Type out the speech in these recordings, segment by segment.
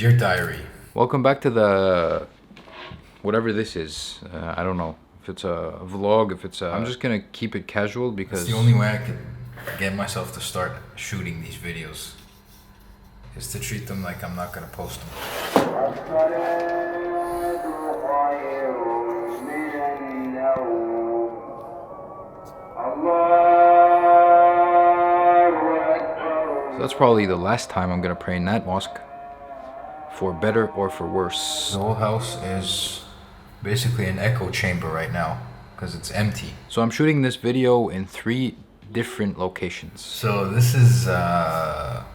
Dear Diary. Welcome back to the whatever this is. I don't know if it's a vlog, if it's a. I'm just gonna keep it casual because That's the only way I could get myself to start shooting these videos. Is to treat them like I'm not gonna post them. So that's probably the last time I'm gonna pray in that mosque, for better or for worse. The whole house is basically an echo chamber right now because it's empty. So I'm shooting this video in 3 different locations. So this is, well,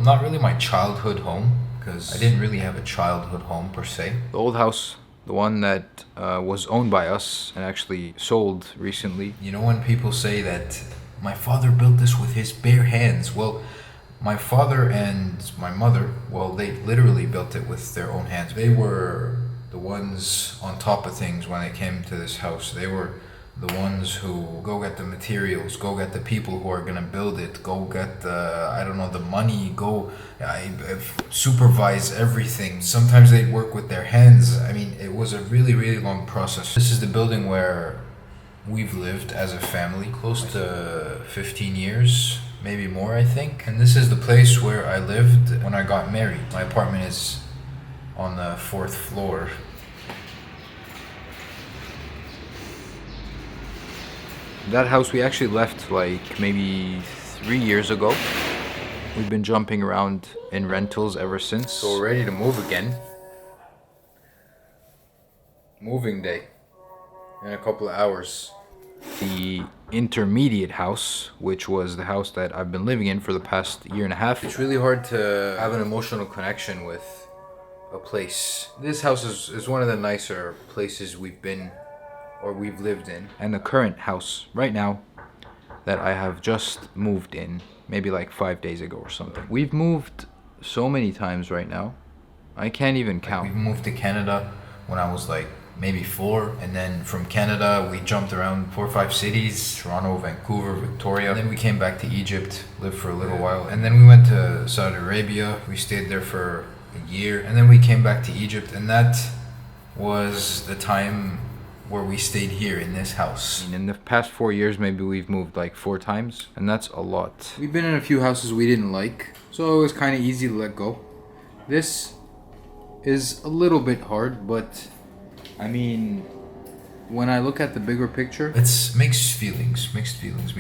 not really my childhood home because I didn't really have a childhood home per se. The old house, the one that was owned by us and actually sold recently. You know when people say that my father built this with his bare hands? Well, my father and my mother, well, they literally built it with their own hands. They were the ones on top of things when it came to this house. They were the ones who go get the materials, go get the people who are gonna build it, go get the, I don't know, the money, go supervise everything. Sometimes they'd work with their hands. I mean, it was a really, really long process. This is the building where we've lived as a family, close to 15 years, maybe more, I think. And this is the place where I lived when I got married. My apartment is on the 4th floor. That house we actually left like maybe 3 years ago. We've been jumping around in rentals ever since. So we're ready to move again. Moving day in a couple of hours. The intermediate house, which was the house that I've been living in for the past year and a half. It's really hard to have an emotional connection with a place. This house is one of the nicer places we've been or we've lived in. And the current house right now that I have just moved in, maybe like 5 days ago or something. We've moved so many times right now, I can't even count. We moved to Canada when I was like maybe 4, and then from Canada we jumped around 4 or 5 cities: Toronto, Vancouver, Victoria. And then we came back to Egypt, lived for a little while, and then we went to Saudi Arabia. We stayed there for a year, and then we came back to Egypt, and that was the time where we stayed here in this house. In the past 4 years, maybe we've moved like 4 times, and that's a lot. We've been in a few houses we didn't like, so it was kind of easy to let go. This is a little bit hard, but I mean, when I look at the bigger picture, it's mixed feelings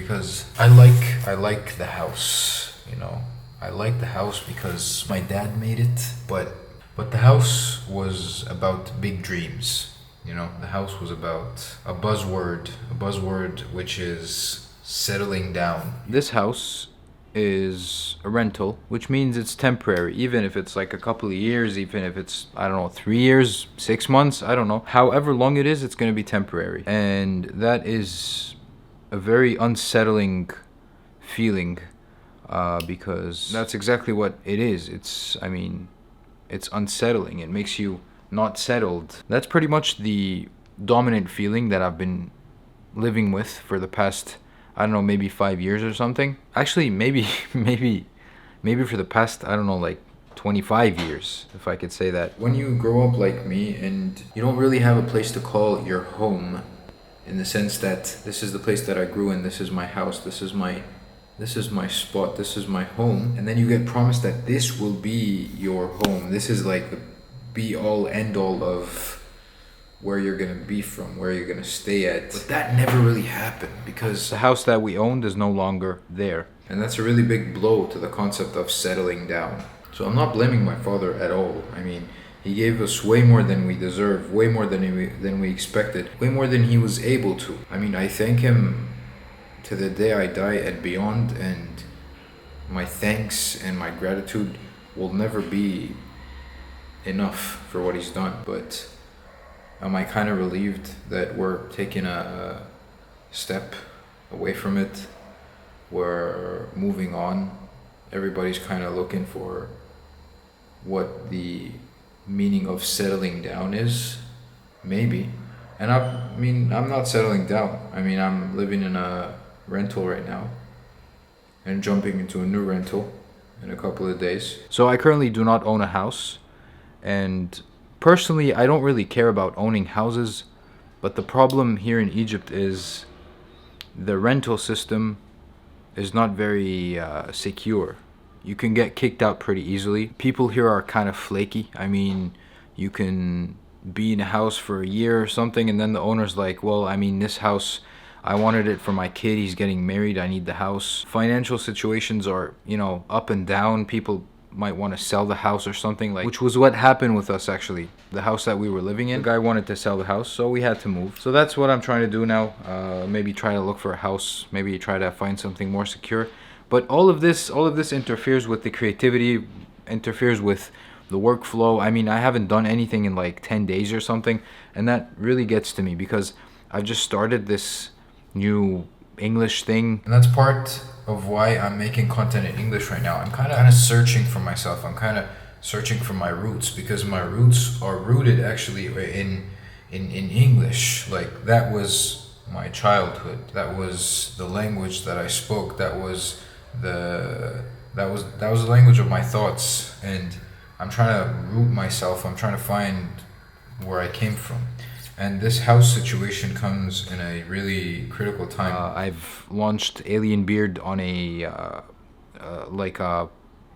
because I like the house, you know. I like the house because my dad made it, but the house was about big dreams. You know, the house was about a buzzword which is settling down. This house is a rental, which means it's temporary, even if it's like a couple of years, even if it's, I don't know, 3 years, 6 months, I don't know. However long it is, it's going to be temporary. And that is a very unsettling feeling, because that's exactly what it is. It's unsettling. It makes you not settled. That's pretty much the dominant feeling that I've been living with for the past, I don't know, maybe 5 years or something. Actually, maybe for the past, I don't know, like 25 years, if I could say that. When you grow up like me and you don't really have a place to call your home, in the sense that this is the place that I grew in, this is my house, this is my spot, this is my home, and then you get promised that this will be your home. This is like the be all end all of where you're gonna be from, where you're gonna stay at. But that never really happened because the house that we owned is no longer there. And that's a really big blow to the concept of settling down. So I'm not blaming my father at all. I mean, he gave us way more than we deserve, way more than we expected, way more than he was able to. I mean, I thank him to the day I die and beyond, and my thanks and my gratitude will never be enough for what he's done. But am I kind of relieved that we're taking a step away from it? We're moving on. Everybody's kind of looking for what the meaning of settling down is, maybe. And I'm not settling down. I mean, I'm living in a rental right now and jumping into a new rental in a couple of days. So I currently do not own a house, and personally, I don't really care about owning houses, but the problem here in Egypt is the rental system is not very secure. You can get kicked out pretty easily. People here are kind of flaky. I mean, you can be in a house for a year or something, and then the owner's like, well, I mean, this house, I wanted it for my kid. He's getting married. I need the house. Financial situations are, up and down. People might want to sell the house or something, like, which was what happened with us actually. The house that we were living in, the guy wanted to sell the house, so we had to move. So that's what I'm trying to do now. Maybe try to look for a house. Maybe try to find something more secure. But all of this interferes with the creativity, interferes with the workflow. I mean, I haven't done anything in like 10 days or something, and that really gets to me because I've just started this new English thing. And that's part of why I'm making content in English right now. I'm kind of searching for myself. I'm kind of searching for my roots, because my roots are rooted actually in English. Like, that was my childhood. That was the language that I spoke. That was the language of my thoughts, and I'm trying to root myself. I'm trying to find where I came from. And this house situation comes in a really critical time. I've launched Alien Beard on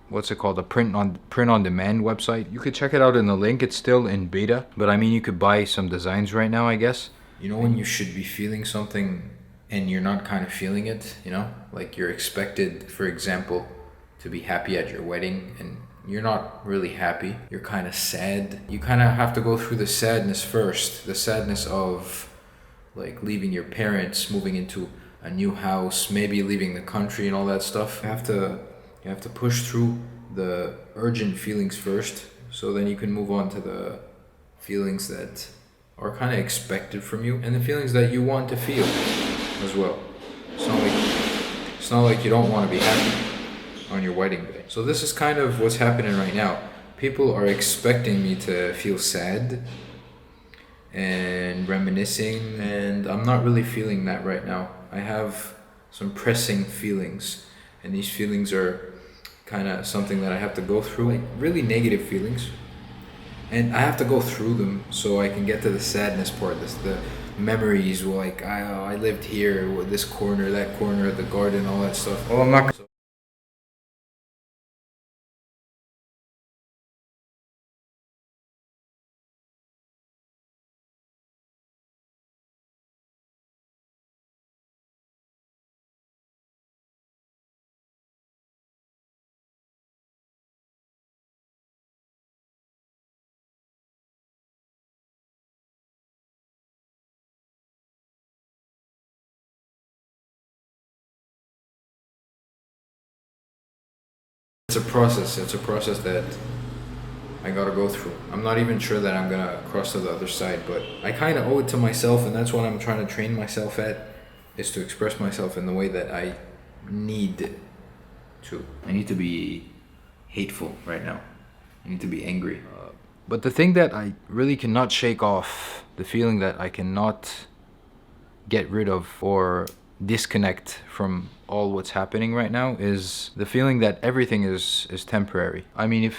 what's it called? A print on demand website. You could check it out in the link. It's still in beta, but I mean, you could buy some designs right now, I guess. You know when you should be feeling something and you're not kind of feeling it, Like, you're expected, for example, to be happy at your wedding, and you're not really happy. You're kind of sad. You kind of have to go through the sadness first. The sadness of, like, leaving your parents, moving into a new house, maybe leaving the country and all that stuff. You have to push through the urgent feelings first, so then you can move on to the feelings that are kind of expected from you, and the feelings that you want to feel as well. It's not like you don't want to be happy on your wedding day. So this is kind of what's happening right now. People are expecting me to feel sad and reminiscing, and I'm not really feeling that right now. I have some pressing feelings, and these feelings are kind of something that I have to go through, like really negative feelings, and I have to go through them so I can get to the sadness part. The memories, like, I lived here, this corner, that corner, the garden, all that stuff. Oh, I'm not. It's a process. It's a process that I gotta go through. I'm not even sure that I'm gonna cross to the other side, but I kind of owe it to myself, and that's what I'm trying to train myself at, is to express myself in the way that I need to. I need to be hateful right now. I need to be angry. But the thing that I really cannot shake off, the feeling that I cannot get rid of or disconnect from all what's happening right now, is the feeling that everything is temporary. I mean, if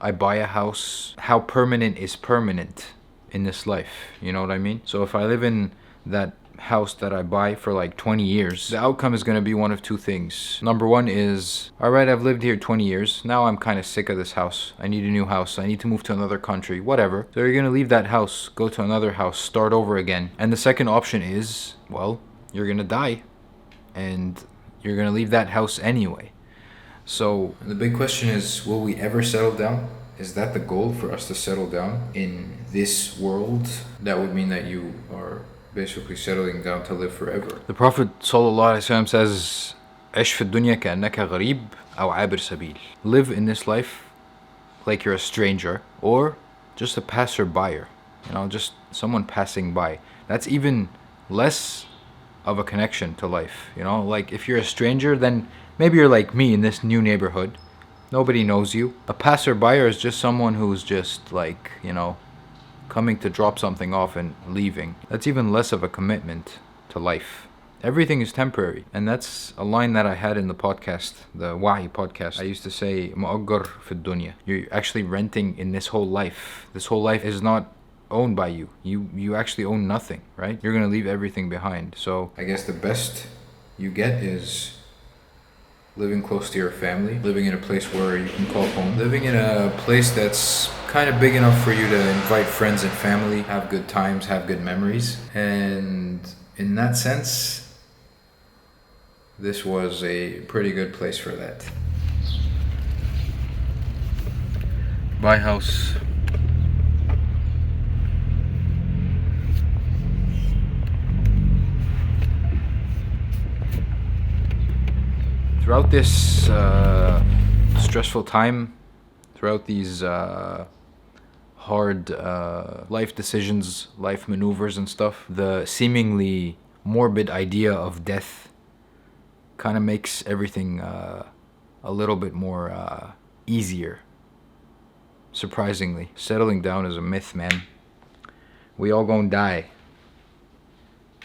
I buy a house, how permanent is permanent in this life? You know what I mean? So if I live in that house that I buy for like 20 years, the outcome is going to be one of two things. Number one is, all right, I've lived here 20 years. Now I'm kind of sick of this house. I need a new house. I need to move to another country, whatever. So you're going to leave that house, go to another house, start over again. And the second option is, well, you're going to die and you're going to leave that house anyway. So the big question is, will we ever settle down? Is that the goal, for us to settle down in this world? That would mean that you are basically settling down to live forever. The Prophet ﷺ says, "عش في الدنيا كأنك غريب أو عابر سبيل." Live in this life like you're a stranger or just a passerby, just someone passing by. That's even less of a connection to life. Like, if you're a stranger, then maybe you're like me in this new neighborhood. Nobody knows you. A passerby is just someone who's just like, coming to drop something off and leaving. That's even less of a commitment to life. Everything is temporary. And that's a line that I had in the podcast, the Wahi podcast. I used to say, مؤجر في الدنيا. You're actually renting in this whole life. This whole life is not owned by you. You actually own nothing, right? You're gonna leave everything behind. So I guess the best you get is living close to your family, living in a place where you can call home, living in a place that's kind of big enough for you to invite friends and family, have good times, have good memories. And in that sense, this was a pretty good place for that. buy house. Throughout this stressful time, throughout these hard life decisions, life maneuvers and stuff, the seemingly morbid idea of death kind of makes everything a little bit more easier. Surprisingly, settling down is a myth, man. We all gonna die.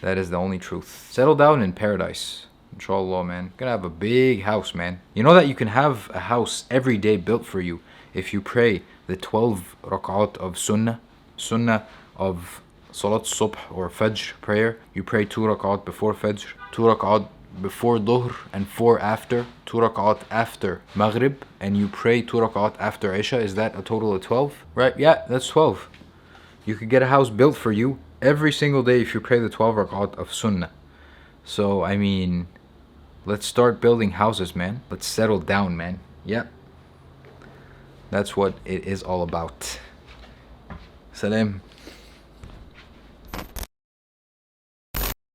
That is the only truth. Settle down in paradise. Inshallah, man. Gonna have a big house, man. You know that you can have a house every day built for you if you pray the 12 rak'at of sunnah. Sunnah of salat subh or fajr prayer. You pray 2 rak'at before fajr, 2 rak'at before dhuhr, and 4 after. 2 rak'at after maghrib, and you pray 2 rak'at after isha. Is that a total of 12? Right? Yeah, that's 12. You could get a house built for you every single day if you pray the 12 rak'at of sunnah. So, I mean, let's start building houses, man. Let's settle down, man. Yep. That's what it is all about. Salam.